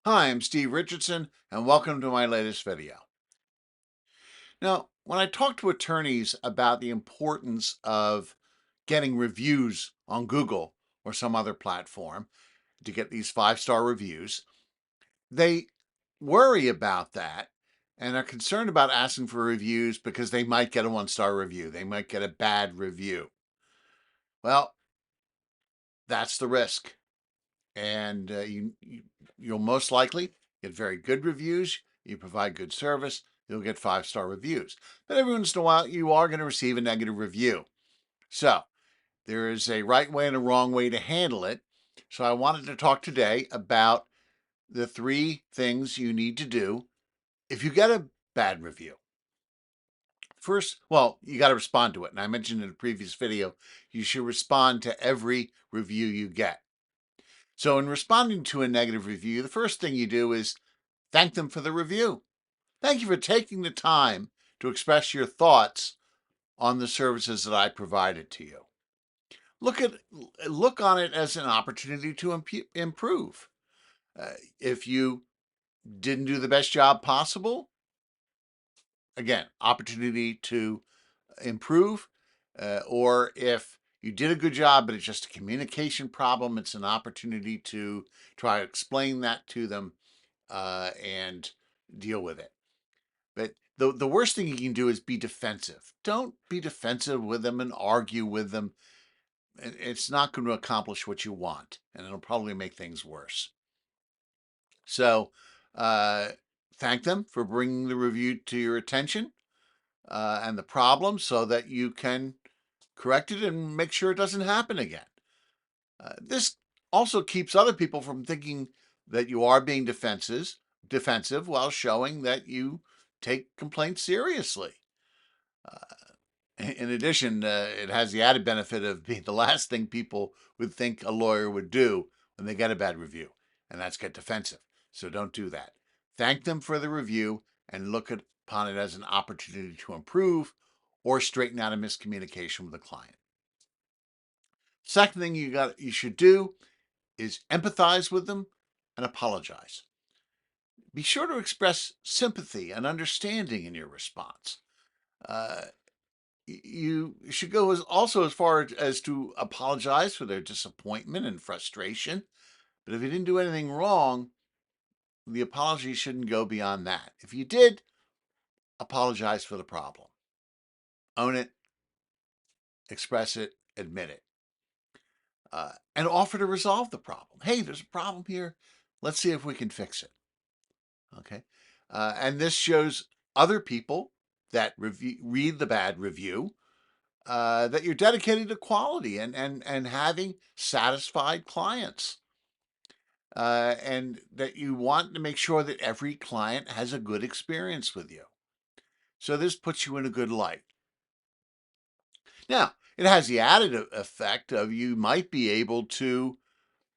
Hi, I'm Steve Richardson, and welcome to my latest video. Now, when I talk to attorneys about the importance of getting reviews on Google or some other platform to get these five-star reviews, they worry about that and are concerned about asking for reviews because they might get a one-star review. They might get a bad review. Well, that's the risk. And you'll most likely get very good reviews. You provide good service, you'll get five-star reviews. But every once in a while, you are going to receive a negative review. So there is a right way and a wrong way to handle it. So I wanted to talk today about the three things you need to do if you get a bad review. First, well, you got to respond to it. And I mentioned in a previous video, you should respond to every review you get. So in responding to a negative review, the first thing you do is thank them for the review. Thank you for taking the time to express your thoughts on the services that I provided to you. Look on it as an opportunity to improve. If you didn't do the best job possible, again, opportunity to improve. Or if you did a good job, but it's just a communication problem, it's an opportunity to try to explain that to them and deal with it. But the worst thing you can do is be defensive. Don't be defensive with them and argue with them. It's not going to accomplish what you want, and it'll probably make things worse. So, uh, thank them for bringing the review to your attention and the problem so that you can correct it and make sure it doesn't happen again. This also keeps other people from thinking that you are being defensive while showing that you take complaints seriously. In addition, it has the added benefit of being the last thing people would think a lawyer would do when they get a bad review, and that's get defensive. So don't do that. Thank them for the review and look upon it as an opportunity to improve or straighten out a miscommunication with a client. Second thing you should do is empathize with them and apologize. Be sure to express sympathy and understanding in your response. Uh, you should go also as far as to apologize for their disappointment and frustration. But if you didn't do anything wrong, the apology shouldn't go beyond that. If you did, apologize for the problem. Own it, express it, admit it, and offer to resolve the problem. Hey, there's a problem here. Let's see if we can fix it. Okay. And this shows other people that read the bad review that you're dedicated to quality and having satisfied clients. And that you want to make sure that every client has a good experience with you. So this puts you in a good light. Now, it has the added effect of you might be able to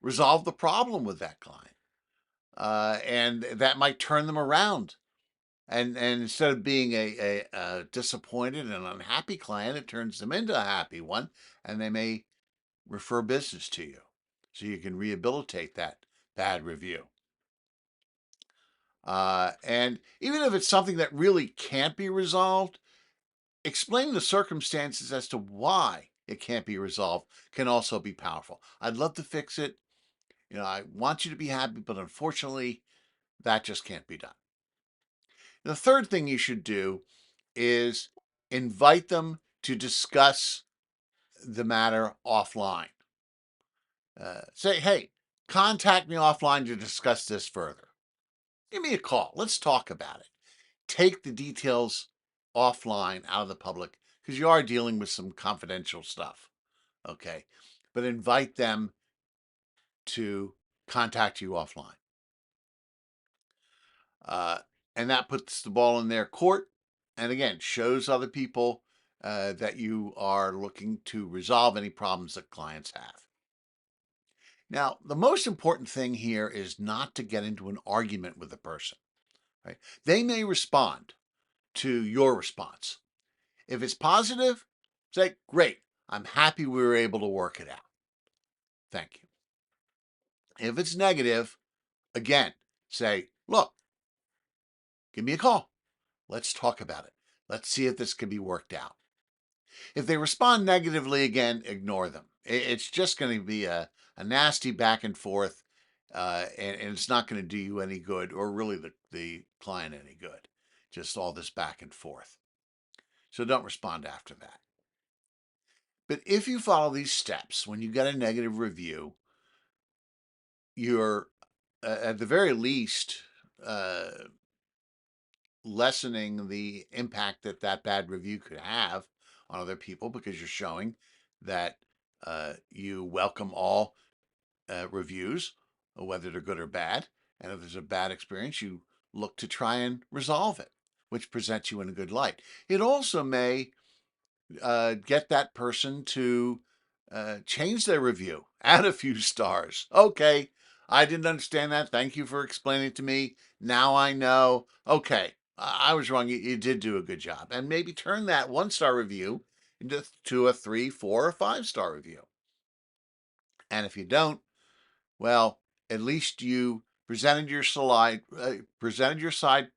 resolve the problem with that client. And that might turn them around. And instead of being a disappointed and unhappy client, it turns them into a happy one, and they may refer business to you. So you can rehabilitate that bad review. And even if it's something that really can't be resolved, explaining the circumstances as to why it can't be resolved can also be powerful. I'd love to fix it. I want you to be happy, but unfortunately, that just can't be done. The third thing you should do is invite them to discuss the matter offline. Say, hey, contact me offline to discuss this further. Give me a call. Let's talk about it. Take the details offline out of the public because you are dealing with some confidential stuff. Okay. But invite them to contact you offline. Uh, and that puts the ball in their court. And again, shows other people that you are looking to resolve any problems that clients have. Now, the most important thing here is not to get into an argument with the person. Right? They may respond to your response. If it's positive, say, great, I'm happy we were able to work it out. Thank you. If it's negative, again, say, look, give me a call. Let's talk about it. Let's see if this can be worked out. If they respond negatively, again, ignore them. It's just going to be a nasty back and forth, and it's not going to do you any good, or really the client any good. Just all this back and forth. So don't respond after that. But if you follow these steps, when you get a negative review, you're at the very least uh, lessening the impact that that bad review could have on other people, because you're showing that you welcome all reviews, whether they're good or bad. And if there's a bad experience, you look to try and resolve it, which presents you in a good light. It also may get that person to change their review, add a few stars. Okay, I didn't understand that. Thank you for explaining it to me. Now I know. Okay, I was wrong. You did do a good job. And maybe turn that 1-star review into a 3, 4, or 5-star review. And if you don't, well, at least you presented your side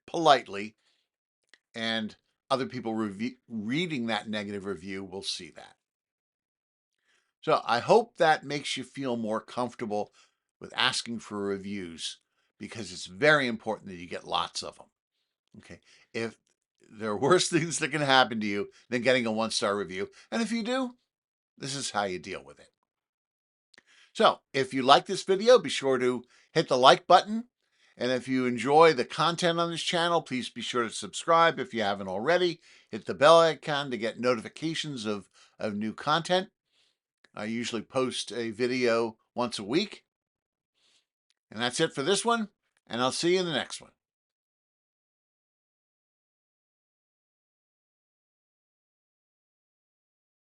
politely, and other people reading that negative review will see that. So I hope that makes you feel more comfortable with asking for reviews, because it's very important that you get lots of them. Okay. If there are worse things that can happen to you than getting a 1-star review, and if you do, this is how you deal with it. So if you like this video, be sure to hit the like button. And if you enjoy the content on this channel, please be sure to subscribe if you haven't already. Hit the bell icon to get notifications of new content. I usually post a video once a week. And that's it for this one, and I'll see you in the next one.